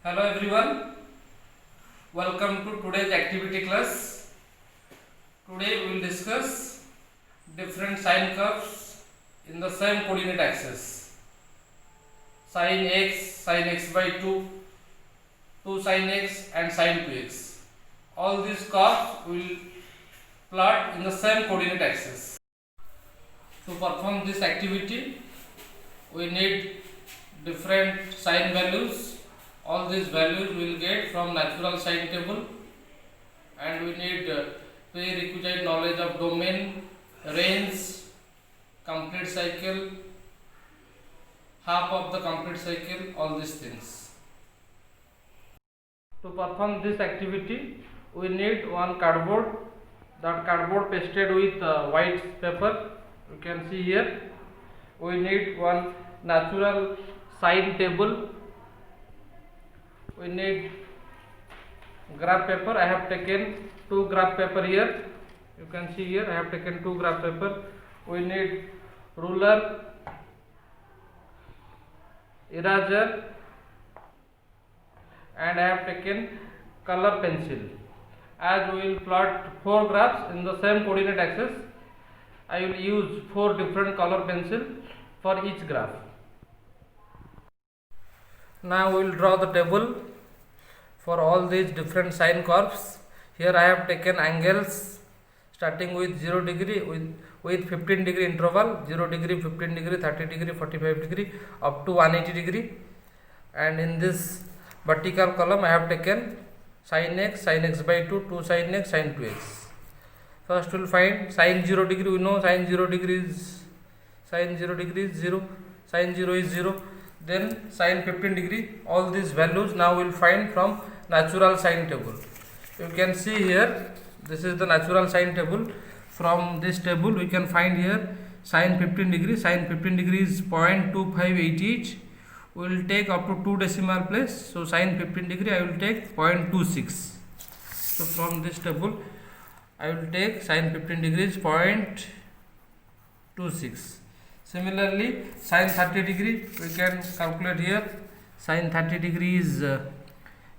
Hello everyone, welcome to today's activity class. Today we will discuss different sine curves in the same coordinate axis. Sin x by 2, 2 sin x and sin 2x. All these curves will plot in the same coordinate axis. To perform this activity, we need different sine values. All these values we will get from natural sine table, and we need prerequisite knowledge of domain, range, complete cycle, half of the complete cycle, all these things. To perform this activity, we need one cardboard. That cardboard pasted with white paper. You can see here. We need one natural sine table. We need graph paper. I have taken 2 graph paper here. You can see here I have taken 2 graph paper. We need ruler, eraser, and I have taken color pencil. As we will plot 4 graphs in the same coordinate axis, I will use 4 different color pencil for each graph. Now we will draw the table for all these different sine curves. Here I have taken angles starting with 0 degree with 15 degree interval, 0 degree, 15 degree, 30 degree, 45 degree up to 180 degree. And in this vertical column I have taken sin x by 2, 2 sin x, sin 2x. First we will find sin 0 degree. We know sin 0 degree is 0, sin 0 is 0. Then sin 15 degree. All these values now we will find from natural sine table. You can see here, this is the natural sine table. From this table we can find here sin 15 degree. Sin 15 degree is 0.2588. We will take up to 2 decimal place. So sin 15 degree I will take 0.26. So from this table I will take sin 15 degree is 0.26. Similarly, sin 30 degree we can calculate here. Sin 30 degree is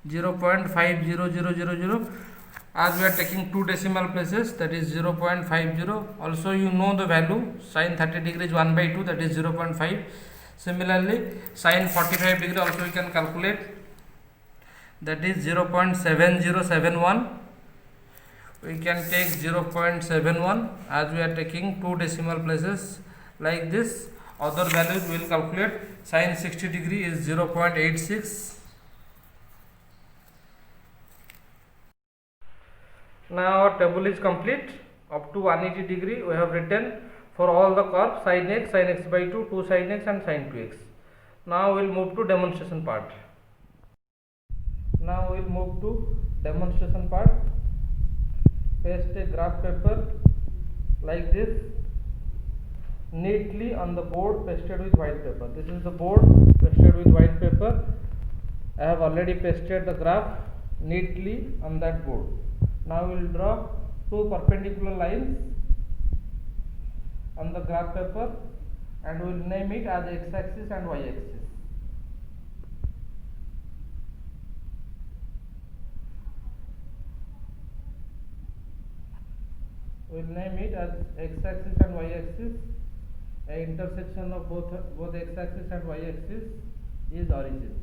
0.50000. As we are taking 2 decimal places, that is 0.50. Also you know the value, sin 30 degree is 1 by 2, that is 0.5. Similarly, sin 45 degree also we can calculate, that is 0.7071. We can take 0.71 as we are taking 2 decimal places like this. Other values we will calculate. Sin 60 degree is 0.86. Now our table is complete. Up to 180 degree we have written for all the curves sin x by 2, 2 sin x and sin 2x. Now we will move to demonstration part. Paste a graph paper like this neatly on the board pasted with white paper. This is the board pasted with white paper. I have already pasted the graph neatly on that board. Now we will draw 2 perpendicular lines on the graph paper and we will name it as x axis and y axis. We will name it as x axis and y axis. A intersection of both x axis and y axis is origin.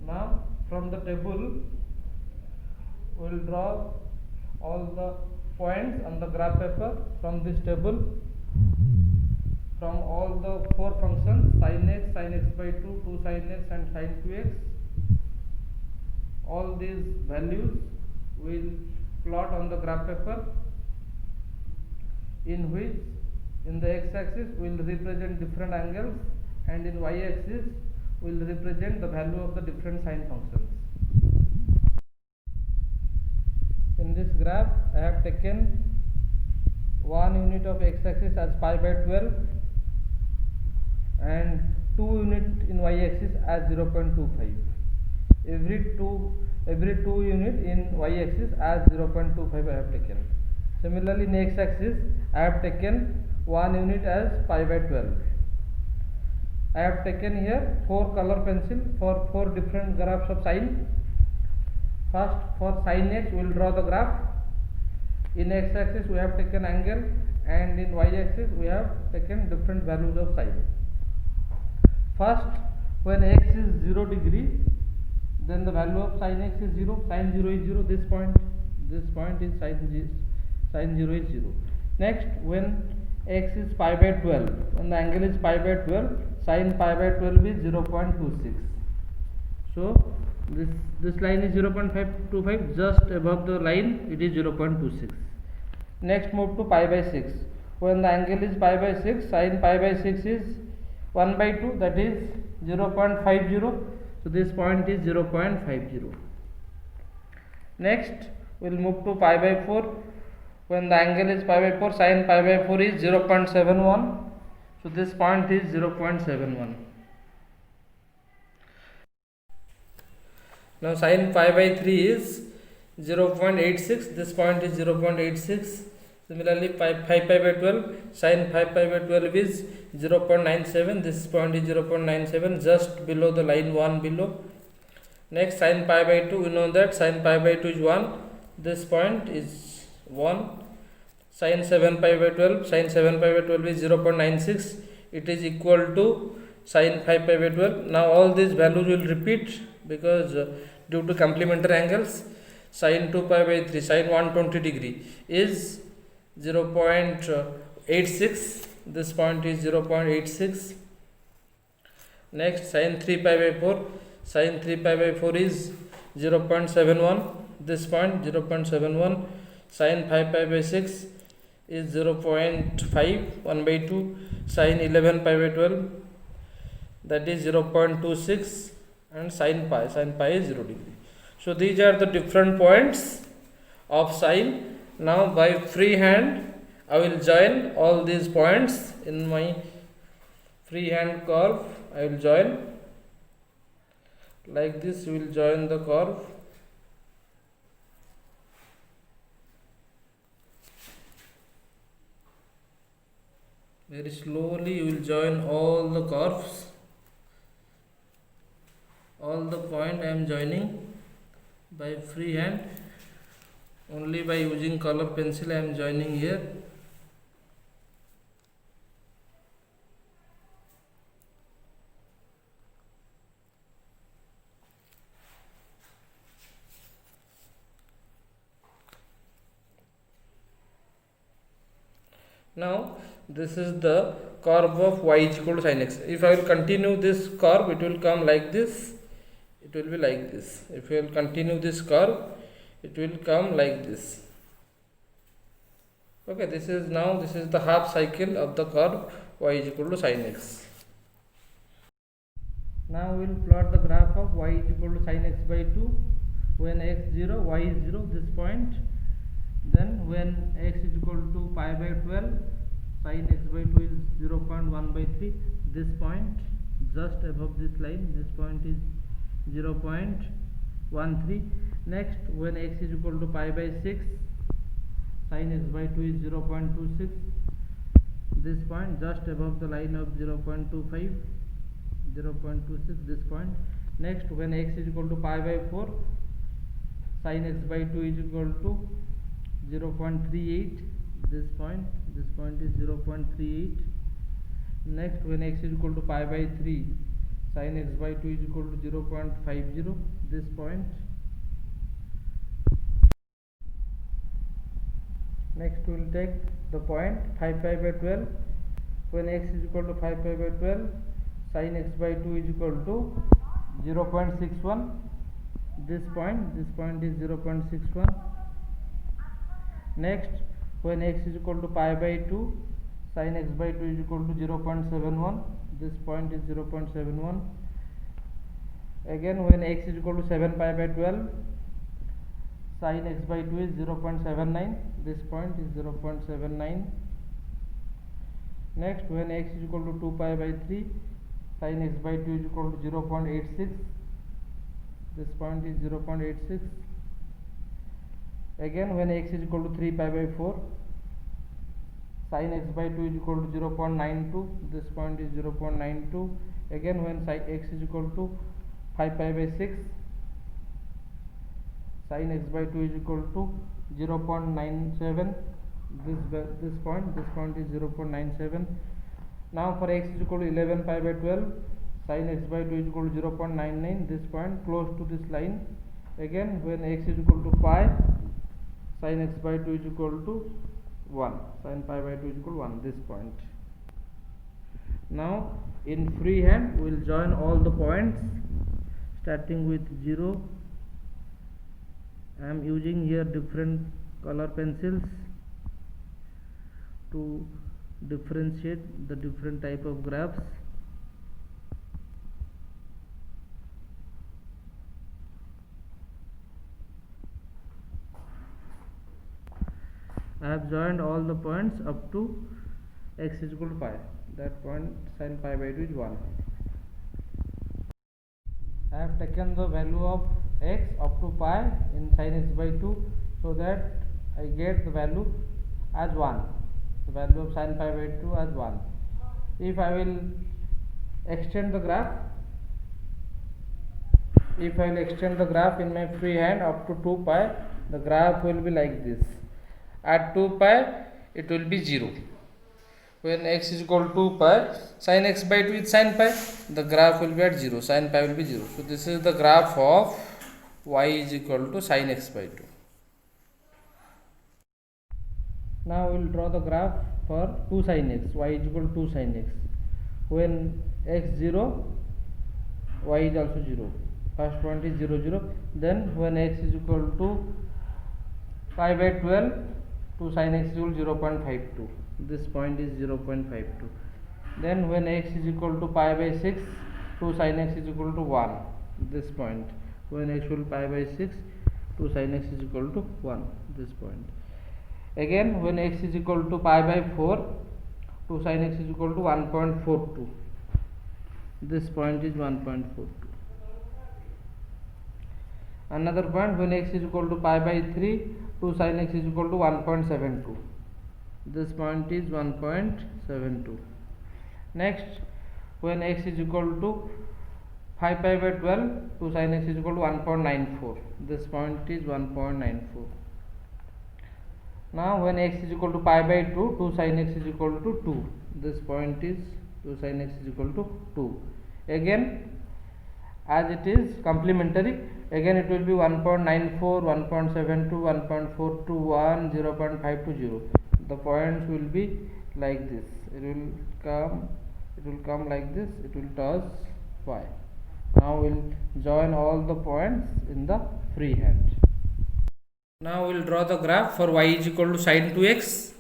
Now from the table we will draw all the points on the graph paper from this table. From all the 4 functions sin x by 2, 2 sin x and sin 2x, all these values will plot on the graph paper, in which in the x axis we will represent different angles and in y axis we will represent the value of the different sine functions. In this graph I have taken 1 unit of x axis as pi by 12 and 2 unit in y axis as 0.25. Every 2 unit in y axis as 0.25 I have taken. Similarly, in x axis I have taken 1 unit as pi by 12. I have taken here 4 color pencil for 4 different graphs of sine. First, for sin x we will draw the graph. In x axis we have taken angle, and in y axis we have taken different values of sine. First, when x is 0 degree, then the value of sin x is 0, sin 0 is 0, this point is sin 0 is 0. Next, when x is pi by 12, when the angle is pi by 12, sin pi by 12 is 0.26. So this line is 0.525, just above the line it is 0.26. Next, move to pi by 6. When the angle is pi by 6, sin pi by 6 is 1 by 2, that is 0.50. So this point is 0.50. Next, we will move to pi by 4. When the angle is pi by 4, sin pi by 4 is 0.71. So this point is 0.71. Now sin pi by 3 is 0.86. This point is 0.86. Similarly, pi by 12, sin pi by 12 is 0.97. This point is 0.97, just below the line 1 below. Next, sin pi by 2, we know that sin pi by 2 is 1. This point is 1. Sin 7 pi by 12, sin 7 pi by 12 is 0.96. It is equal to sin 5 pi by 12. Now all these values will repeat, because due to complementary angles, sin 2 pi by 3, sin 120 degree is 0.86. This point is 0.86. Next, sin 3 pi by 4, sin 3 pi by 4 is 0.71. This point 0.71. Sin 5 pi by 6 is 0.5, 1 by 2. Sin 11 pi by 12, that is 0.26, and sin pi is 0 degree. So these are the different points of sine. Now by free hand I will join all these points in my free hand curve. I will join like this. You will join the curve. Very slowly you will join all the curves. All the point I am joining by free hand. Only by using color pencil I am joining here. Now this is the curve of y is equal to sin x. If I will continue this curve, it will come like this. It will be like this. If I will continue this curve, it will come like this. Okay, this is the half cycle of the curve y is equal to sin x. Now we will plot the graph of y is equal to sin x by 2 when x 0, y is 0, this point. Then when x is equal to pi by 12, sin x by 2 is 0.1 by 3, this point just above this line, this point is 0.13. Next, when x is equal to pi by 6, sin x by 2 is 0.26, this point just above the line of 0.25, 0.26, this point. Next, when x is equal to pi by 4, sin x by 2 is equal to 0.38, this point is 0.38. Next, when x is equal to pi by 3, sin x by 2 is equal to 0.50, this point. Next, we will take the point 5 pi by 12 when x is equal to 5 pi by 12, sin x by 2 is equal to 0.61, this point is 0.61. Next, when x is equal to pi by 2, sin x by 2 is equal to 0.71, this point is 0.71. Again, when x is equal to 7 pi by 12, sin x by 2 is 0.79, this point is 0.79. Next, when x is equal to 2 pi by 3, sin x by 2 is equal to 0.86, this point is 0.86. Again, when x is equal to 3 pi by 4, sin x by 2 is equal to 0.92. This point is 0.92. Again, when sin x is equal to 5 pi by 6, sin x by 2 is equal to 0.97. This point is 0.97. Now for x is equal to 11 pi by 12, sin x by 2 is equal to 0.99. This point close to this line. Again, when x is equal to pi, sin x by 2 is equal to 1. Sin pi by 2 is equal to 1. This point. Now in freehand we will join all the points starting with 0. I am using here different color pencils to differentiate the different type of graphs. I have joined all the points up to x is equal to pi. That point sin pi by 2 is 1. I have taken the value of x up to pi in sin x by 2, so that I get the value as 1. The value of sin pi by 2 as 1. If I will extend the graph, in my free hand up to 2 pi, the graph will be like this. At 2 pi it will be 0. When x is equal to 2 pi, sin x by 2 is sin pi, the graph will be at 0, sin pi will be 0. So this is the graph of y is equal to sin x by 2. Now we will draw the graph for 2 sin x, y is equal to 2 sin x. When x 0, y is also 0. First point is 0, 0. Then when x is equal to pi by 12, 2 sin x is equal to 0.52. This point is 0.52. Then when x is equal to pi by 6, 2 sin x is equal to 1. This point. When x will pi by 6, 2 sin x is equal to 1. This point. Again, when x is equal to pi by 4, 2 sin x is equal to 1.42. This point is 1.42. Another point, when x is equal to pi by 3, 2 sin x is equal to 1.72. This point is 1.72. Next, when x is equal to 5 pi by 12, 2 sin x is equal to 1.94. This point is 1.94. Now when x is equal to pi by 2, 2 sin x is equal to 2. This point is 2 sin x is equal to 2. Again, as it is complementary, again it will be 1.94, 1.72, 1.421, 0.520. The points will be like this. It will come like this. It will touch y. Now we will join all the points in the free hand. Now we will draw the graph for y is equal to sin 2x.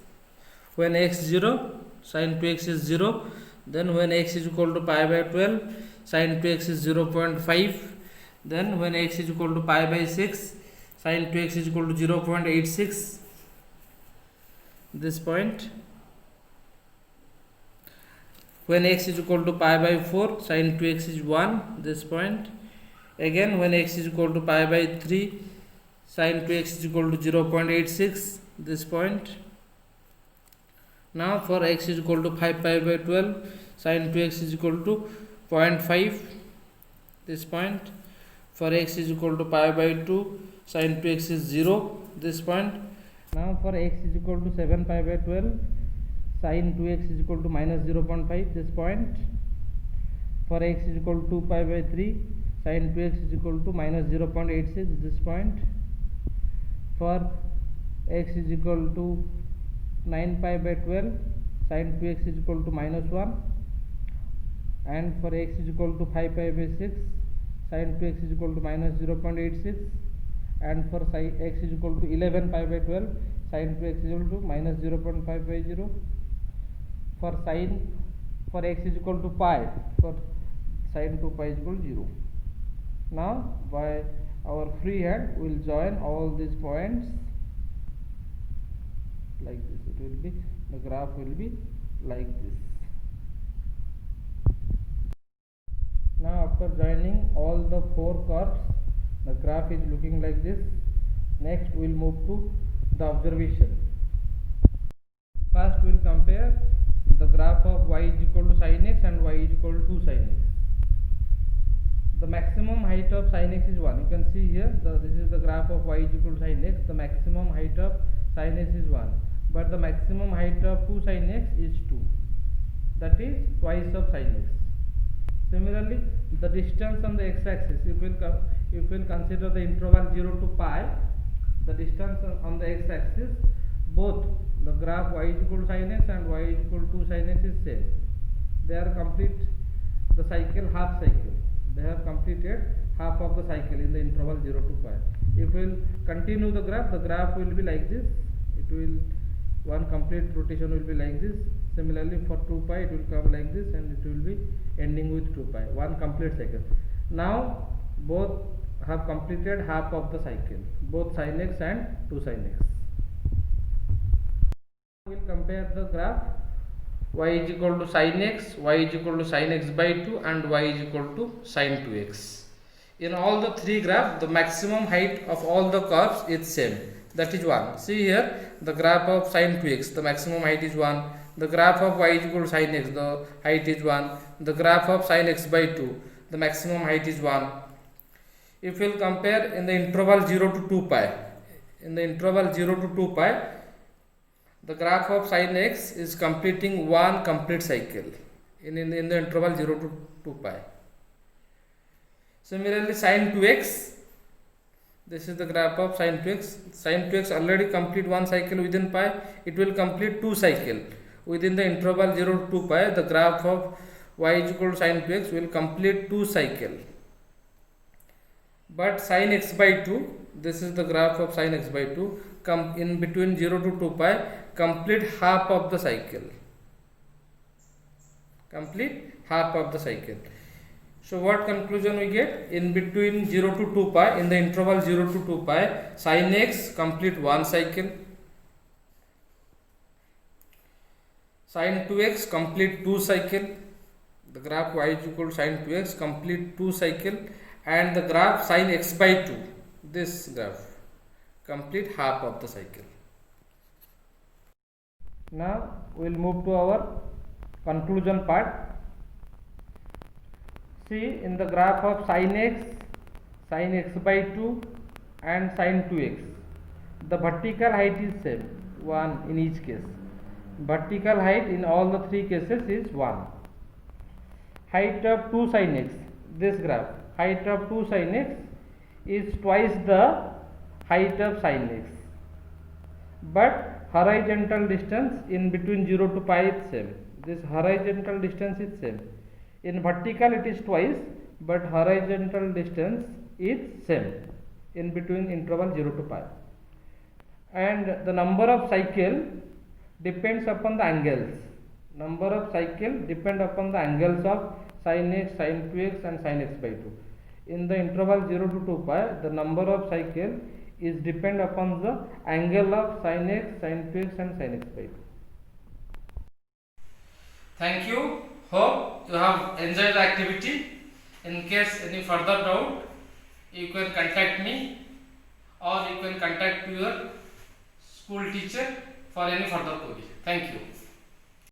When x 0, sin 2x is 0. Then when x is equal to pi by 12, sin 2x is 0.5. Then when x is equal to pi by 6, sin 2x is equal to 0.86. This point. When x is equal to pi by 4, sin 2x is 1. This point. Again, when x is equal to pi by 3, sin 2x is equal to 0.86. This point. Now for x is equal to 5 pi by 12, sin 2x is equal to 0.5. This point. For x is equal to pi by 2, sin 2x is 0. This point. Now for x is equal to 7 pi by 12, sin 2x is equal to minus 0.5. This point. For x is equal to 2 pi by 3, sin 2x is equal to minus 0.86. This point. For x is equal to 9 pi by 12, sin 2x is equal to minus 1. And for x is equal to 5 pi by 6, sin 2x is equal to minus 0.86. And for x is equal to 11 pi by 12, sin 2x is equal to minus 0.550. For x is equal to pi, for sin 2 pi is equal to 0. Now by our free hand we will join all these points like this. It will be, the graph will be like this. Now after joining all the 4 curves, the graph is looking like this. Next we will move to the observation. First we will compare the graph of y is equal to sin x and y is equal to 2 sin x. The maximum height of sin x is 1. You can see here this is the graph of y is equal to sin x. The maximum height of sin x is 1, but the maximum height of 2 sin x is 2, that is twice of sin x. Similarly, the distance on the x axis, if we will consider the interval 0 to pi, the distance on the x axis, both the graph y is equal to sin x and y is equal to sin x is same. They are complete the cycle, half cycle. They have completed half of the cycle in the interval 0 to pi. If we will continue the graph will be like this. It will, one complete rotation will be like this. Similarly, for 2 pi it will come like this, and it will be ending with 2 pi, one complete cycle. Now both have completed half of the cycle, both sin x and 2 sin x. We will compare the graph y is equal to sin x, y is equal to sin x by 2, and y is equal to sin 2x. In all the three graphs, the maximum height of all the curves is same, that is 1. See here, the graph of sin 2x, the maximum height is 1. The graph of y is equal to sin x, the height is 1. The graph of sin x by 2, the maximum height is 1. If we will compare in the interval 0 to 2 pi, in the interval 0 to 2 pi, the graph of sin x is completing one complete cycle in the interval 0 to 2 pi. Similarly, sin 2x, this is the graph of sin 2x. Sin 2x already complete one cycle within pi. It will complete two cycle within the interval 0 to 2 pi. The graph of y is equal to sin 2x will complete two cycle. But sin x by 2, this is the graph of sin x by 2, come in between 0 to 2 pi, complete half of the cycle. Complete half of the cycle. So what conclusion we get? In between 0 to 2 pi, in the interval 0 to 2 pi, sin x complete one cycle, sin 2x complete two cycle, the graph y is equal to sin 2x complete two cycle, and the graph sin x by 2, this graph complete half of the cycle. Now we will move to our conclusion part. See, in the graph of sin x by 2 and sin 2x, the vertical height is same, 1 in each case. Vertical height in all the three cases is 1. Height of 2 sin x, this graph, height of 2 sin x is twice the height of sin x, but horizontal distance in between 0 to pi is same. This horizontal distance is same. In vertical it is twice, but horizontal distance is same in between interval 0 to pi. And the number of cycle depends upon the angles. Number of cycle depend upon the angles of sin x, sin 2x and sin x by 2. In the interval 0 to 2 pi, the number of cycle is depend upon the angle of sin x, sin 2x and sin x by 2. Thank you. Hope you have enjoyed the activity. In case any further doubt, you can contact me or you can contact your school teacher for any further query. Thank you.